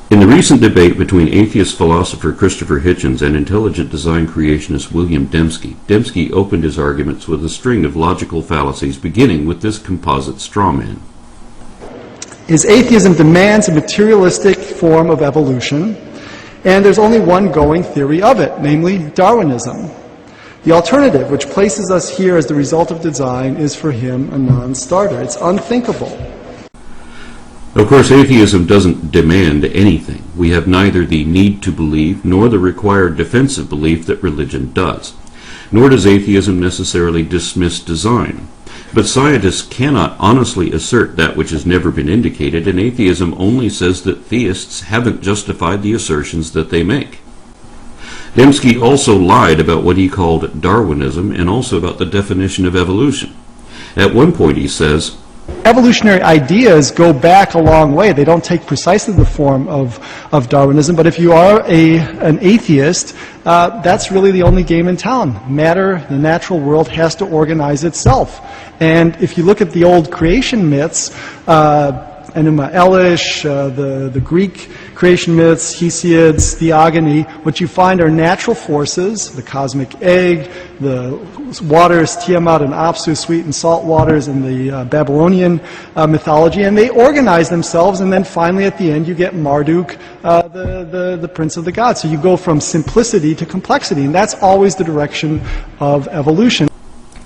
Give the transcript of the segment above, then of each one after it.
In the recent debate between atheist philosopher Christopher Hitchens and intelligent design creationist William Dembski, Dembski opened his arguments with a string of logical fallacies beginning with this composite straw man. Is atheism demands a materialistic form of evolution, and there's only one going theory of it, namely Darwinism. The alternative, which places us here as the result of design, is for him a non-starter. It's unthinkable. Of course, atheism doesn't demand anything. We have neither the need to believe nor the required defensive belief that religion does. Nor does atheism necessarily dismiss design. But scientists cannot honestly assert that which has never been indicated, and atheism only says that theists haven't justified the assertions that they make. Dembski also lied about what he called Darwinism and also about the definition of evolution. At one point he says, evolutionary ideas go back a long way. They don't take precisely the form of Darwinism, but if you are an atheist, that's really the only game in town. Matter, the natural world, has to organize itself. And if you look at the old creation myths, Enuma Elish, the Greek creation myths, Hesiod's theogony, what you find are natural forces, the cosmic egg, the waters, Tiamat and Apsu, sweet and salt waters in the Babylonian mythology, and they organize themselves, and then finally at the end you get Marduk, the prince of the gods. So you go from simplicity to complexity, and that's always the direction of evolution.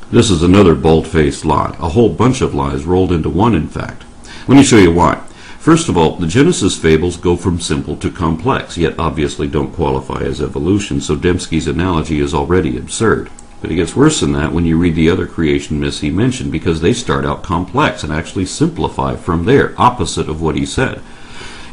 This is another bald-faced lie, a whole bunch of lies rolled into one, in fact. Let me show you why. First of all, the Genesis fables go from simple to complex, yet obviously don't qualify as evolution, so Dembski's analogy is already absurd. But it gets worse than that when you read the other creation myths he mentioned, because they start out complex and actually simplify from there, opposite of what he said.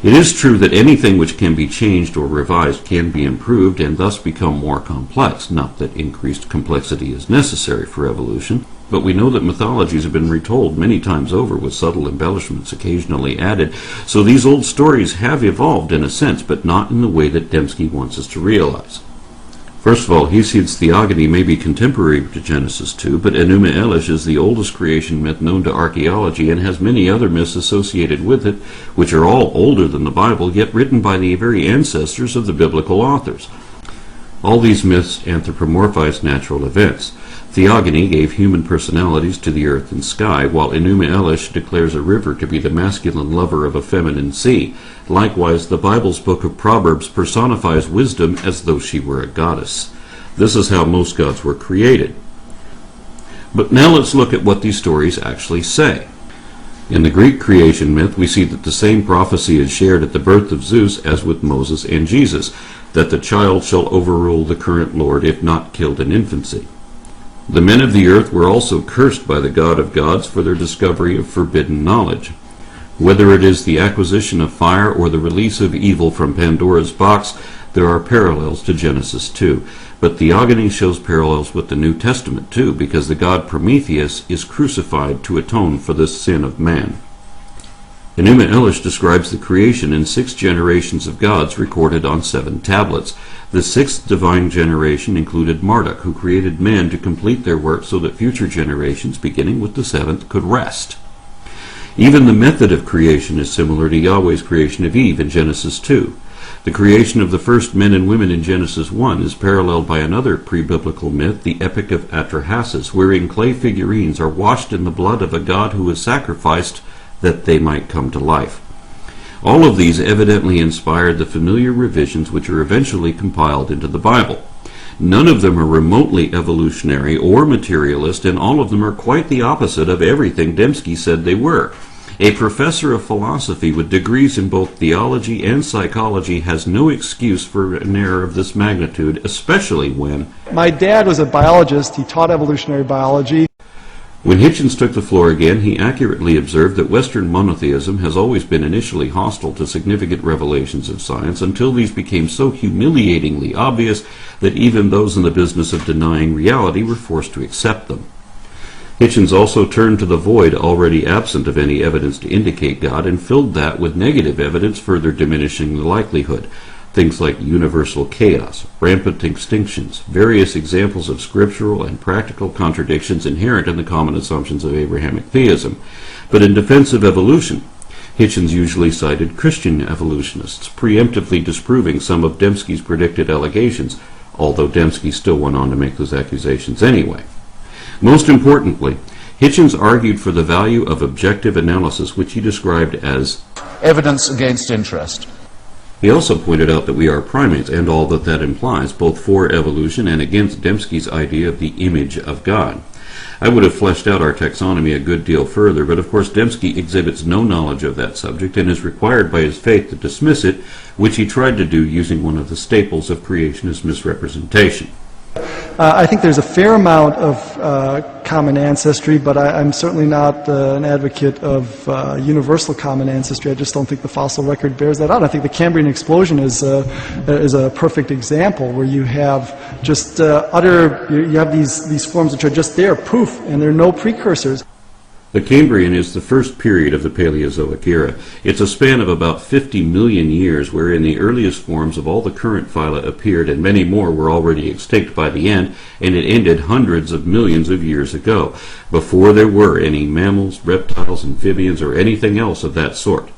It is true that anything which can be changed or revised can be improved and thus become more complex, not that increased complexity is necessary for evolution. But we know that mythologies have been retold many times over with subtle embellishments occasionally added, so these old stories have evolved in a sense, but not in the way that Dembski wants us to realize. First of all, Hesiod's theogony may be contemporary to Genesis 2, but Enuma Elish is the oldest creation myth known to archaeology and has many other myths associated with it, which are all older than the Bible, yet written by the very ancestors of the biblical authors. All these myths anthropomorphize natural events. Theogony gave human personalities to the earth and sky, while Enuma Elish declares a river to be the masculine lover of a feminine sea. Likewise, the Bible's book of Proverbs personifies wisdom as though she were a goddess. This is how most gods were created. But now let's look at what these stories actually say. In the Greek creation myth, we see that the same prophecy is shared at the birth of Zeus as with Moses and Jesus, that the child shall overrule the current lord if not killed in infancy. The men of the earth were also cursed by the God of gods for their discovery of forbidden knowledge. Whether it is the acquisition of fire or the release of evil from Pandora's box, there are parallels to Genesis 2. But theogony shows parallels with the New Testament too, because the god Prometheus is crucified to atone for the sin of man. Enuma Elish describes the creation in 6 generations of gods recorded on 7 tablets. The 6th divine generation included Marduk, who created men to complete their work so that future generations, beginning with the 7th, could rest. Even the method of creation is similar to Yahweh's creation of Eve in Genesis 2. The creation of the first men and women in Genesis 1 is paralleled by another pre-biblical myth, the Epic of Atrahasis, wherein clay figurines are washed in the blood of a god who was sacrificed that they might come to life. All of these evidently inspired the familiar revisions which are eventually compiled into the Bible. None of them are remotely evolutionary or materialist, and all of them are quite the opposite of everything Dembski said they were. A professor of philosophy with degrees in both theology and psychology has no excuse for an error of this magnitude, especially when... My dad was a biologist. He taught evolutionary biology. When Hitchens took the floor again, he accurately observed that Western monotheism has always been initially hostile to significant revelations of science until these became so humiliatingly obvious that even those in the business of denying reality were forced to accept them. Hitchens also turned to the void already absent of any evidence to indicate God and filled that with negative evidence, further diminishing the likelihood. Things like universal chaos, rampant extinctions, various examples of scriptural and practical contradictions inherent in the common assumptions of Abrahamic theism. But in defense of evolution, Hitchens usually cited Christian evolutionists, preemptively disproving some of Dembski's predicted allegations, although Dembski still went on to make those accusations anyway. Most importantly, Hitchens argued for the value of objective analysis, which he described as evidence against interest. He also pointed out that we are primates and all that that implies, both for evolution and against Dembski's idea of the image of God. I would have fleshed out our taxonomy a good deal further, but of course Dembski exhibits no knowledge of that subject and is required by his faith to dismiss it, which he tried to do using one of the staples of creationist misrepresentation. I think there's a fair amount of common ancestry, but I'm certainly not an advocate of universal common ancestry. I just don't think the fossil record bears that out. I think the Cambrian explosion is a perfect example where you have just you have these forms which are just there, poof, and there are no precursors. The Cambrian is the first period of the Paleozoic era. It's a span of about 50 million years wherein the earliest forms of all the current phyla appeared and many more were already extinct by the end, and it ended hundreds of millions of years ago, before there were any mammals, reptiles, amphibians, or anything else of that sort.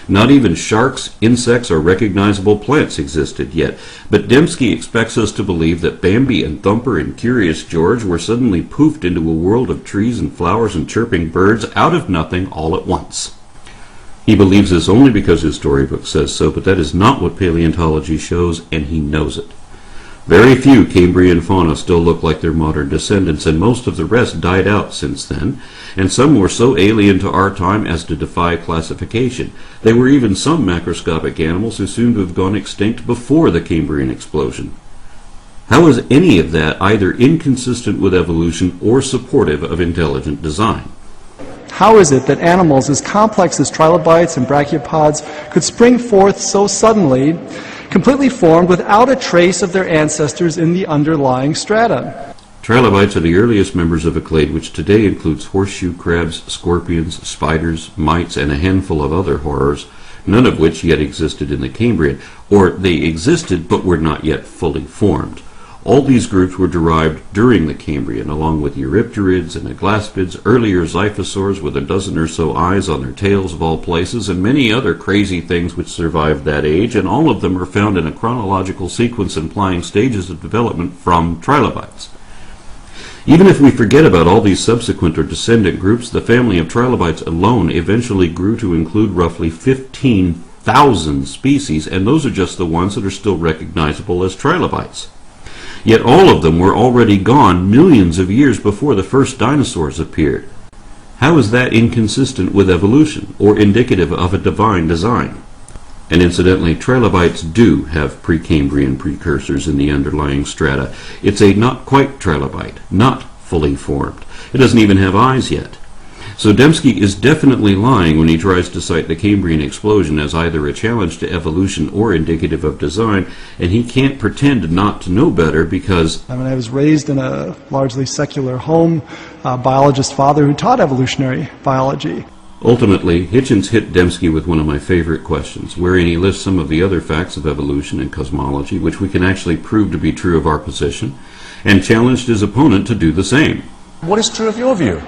Not even sharks, insects, or recognizable plants existed yet, but Dembski expects us to believe that Bambi and Thumper and Curious George were suddenly poofed into a world of trees and flowers and chirping birds out of nothing all at once. He believes this only because his storybook says so, but that is not what paleontology shows, and he knows it. Very few Cambrian fauna still look like their modern descendants, and most of the rest died out since then, and some were so alien to our time as to defy classification. There were even some macroscopic animals who seem to have gone extinct before the Cambrian explosion. How is any of that either inconsistent with evolution or supportive of intelligent design? How is it that animals as complex as trilobites and brachiopods could spring forth so suddenly, completely formed without a trace of their ancestors in the underlying strata? Trilobites are the earliest members of a clade which today includes horseshoe crabs, scorpions, spiders, mites, and a handful of other horrors, none of which yet existed in the Cambrian, or they existed but were not yet fully formed. All these groups were derived during the Cambrian, along with Eurypterids and aglaspids, earlier xiphosaurs with a dozen or so eyes on their tails of all places, and many other crazy things which survived that age, and all of them are found in a chronological sequence implying stages of development from trilobites. Even if we forget about all these subsequent or descendant groups, the family of trilobites alone eventually grew to include roughly 15,000 species, and those are just the ones that are still recognizable as trilobites. Yet all of them were already gone millions of years before the first dinosaurs appeared. How is that inconsistent with evolution, or indicative of a divine design? And incidentally, trilobites do have Precambrian precursors in the underlying strata. It's a not quite trilobite, not fully formed. It doesn't even have eyes yet. So Dembski is definitely lying when he tries to cite the Cambrian explosion as either a challenge to evolution or indicative of design, and he can't pretend not to know better because... I was raised in a largely secular home, a biologist father who taught evolutionary biology. Ultimately, Hitchens hit Dembski with one of my favorite questions, wherein he lists some of the other facts of evolution and cosmology, which we can actually prove to be true of our position, and challenged his opponent to do the same. What is true of your view?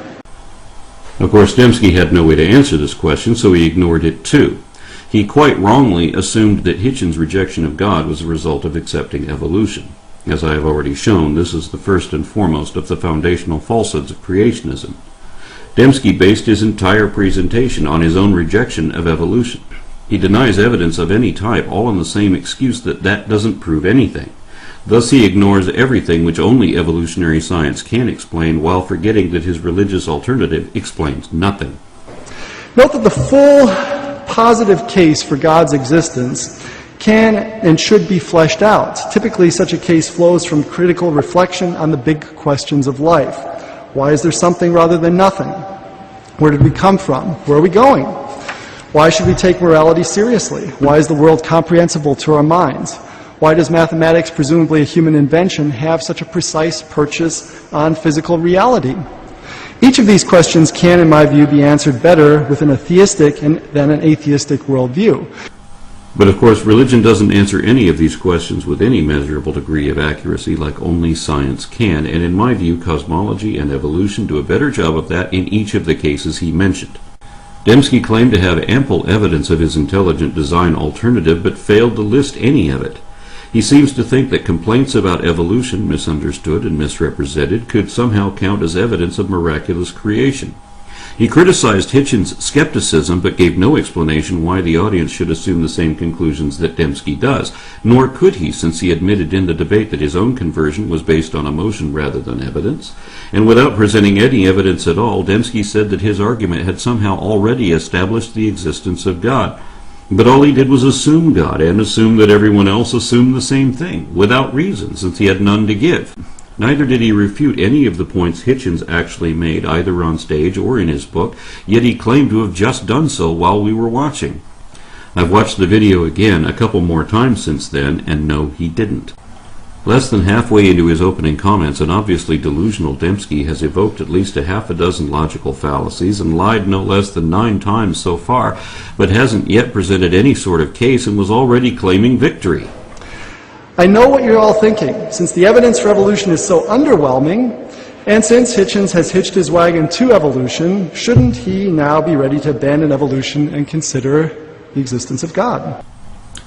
Of course, Dembski had no way to answer this question, so he ignored it too. He quite wrongly assumed that Hitchens' rejection of God was a result of accepting evolution. As I have already shown, this is the first and foremost of the foundational falsehoods of creationism. Dembski based his entire presentation on his own rejection of evolution. He denies evidence of any type, all on the same excuse that that doesn't prove anything. Thus he ignores everything which only evolutionary science can explain, while forgetting that his religious alternative explains nothing. Note that the full positive case for God's existence can and should be fleshed out. Typically, such a case flows from critical reflection on the big questions of life. Why is there something rather than nothing? Where did we come from? Where are we going? Why should we take morality seriously? Why is the world comprehensible to our minds? Why does mathematics, presumably a human invention, have such a precise purchase on physical reality? Each of these questions can, in my view, be answered better with an atheistic than an atheistic worldview. But of course, religion doesn't answer any of these questions with any measurable degree of accuracy like only science can, and in my view, cosmology and evolution do a better job of that in each of the cases he mentioned. Dembski claimed to have ample evidence of his intelligent design alternative, but failed to list any of it. He seems to think that complaints about evolution, misunderstood and misrepresented, could somehow count as evidence of miraculous creation. He criticized Hitchens' skepticism, but gave no explanation why the audience should assume the same conclusions that Dembski does, nor could he, since he admitted in the debate that his own conversion was based on emotion rather than evidence. And without presenting any evidence at all, Dembski said that his argument had somehow already established the existence of God. But all he did was assume God, and assume that everyone else assumed the same thing, without reason, since he had none to give. Neither did he refute any of the points Hitchens actually made, either on stage or in his book, yet he claimed to have just done so while we were watching. I've watched the video again a couple more times since then, and no, he didn't. Less than halfway into his opening comments, an obviously delusional Dembski has evoked at least a half a dozen logical fallacies and lied no less than 9 times so far, but hasn't yet presented any sort of case and was already claiming victory. I know what you're all thinking. Since the evidence for evolution is so underwhelming, and since Hitchens has hitched his wagon to evolution, shouldn't he now be ready to abandon evolution and consider the existence of God?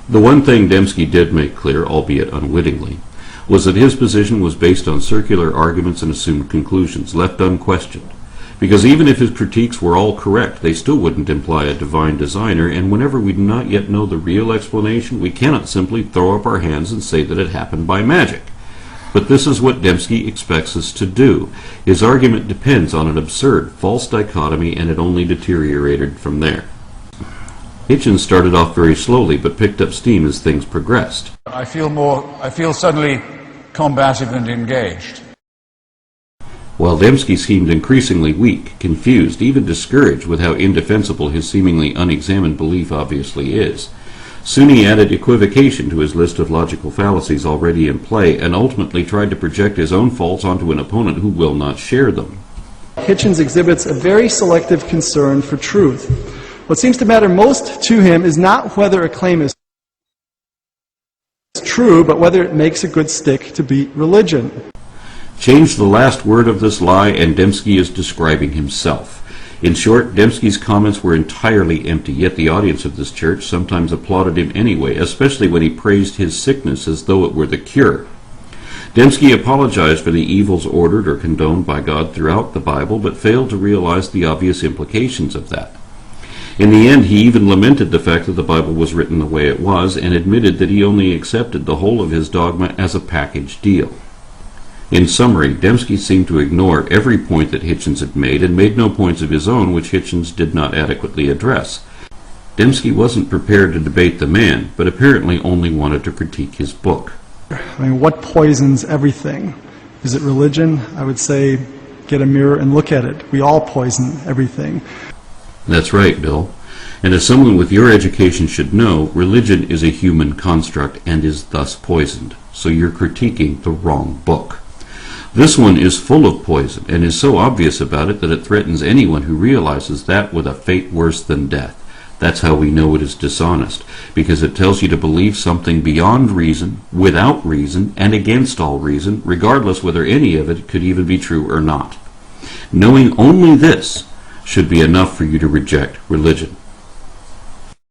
The one thing Dembski did make clear, albeit unwittingly, was that his position was based on circular arguments and assumed conclusions, left unquestioned. Because even if his critiques were all correct, they still wouldn't imply a divine designer, and whenever we do not yet know the real explanation, we cannot simply throw up our hands and say that it happened by magic. But this is what Dembski expects us to do. His argument depends on an absurd, false dichotomy, and it only deteriorated from there. Hitchens started off very slowly, but picked up steam as things progressed. I feel suddenly combative and engaged. While Dembski seemed increasingly weak, confused, even discouraged with how indefensible his seemingly unexamined belief obviously is. Soon he added equivocation to his list of logical fallacies already in play, and ultimately tried to project his own faults onto an opponent who will not share them. Hitchens exhibits a very selective concern for truth. What seems to matter most to him is not whether a claim is true, but whether it makes a good stick to beat religion. Change the last word of this lie, and Dembski is describing himself. In short, Dembski's comments were entirely empty, yet the audience of this church sometimes applauded him anyway, especially when he praised his sickness as though it were the cure. Dembski apologized for the evils ordered or condoned by God throughout the Bible, but failed to realize the obvious implications of that. In the end, he even lamented the fact that the Bible was written the way it was, and admitted that he only accepted the whole of his dogma as a package deal. In summary, Dembski seemed to ignore every point that Hitchens had made, and made no points of his own which Hitchens did not adequately address. Dembski wasn't prepared to debate the man, but apparently only wanted to critique his book. I mean, what poisons everything? Is it religion? I would say, get a mirror and look at it. We all poison everything. That's right, Bill. And as someone with your education should know, religion is a human construct and is thus poisoned. So you're critiquing the wrong book. This one is full of poison, and is so obvious about it that it threatens anyone who realizes that with a fate worse than death. That's how we know it is dishonest, because it tells you to believe something beyond reason, without reason, and against all reason, regardless whether any of it could even be true or not. Knowing only this should be enough for you to reject religion.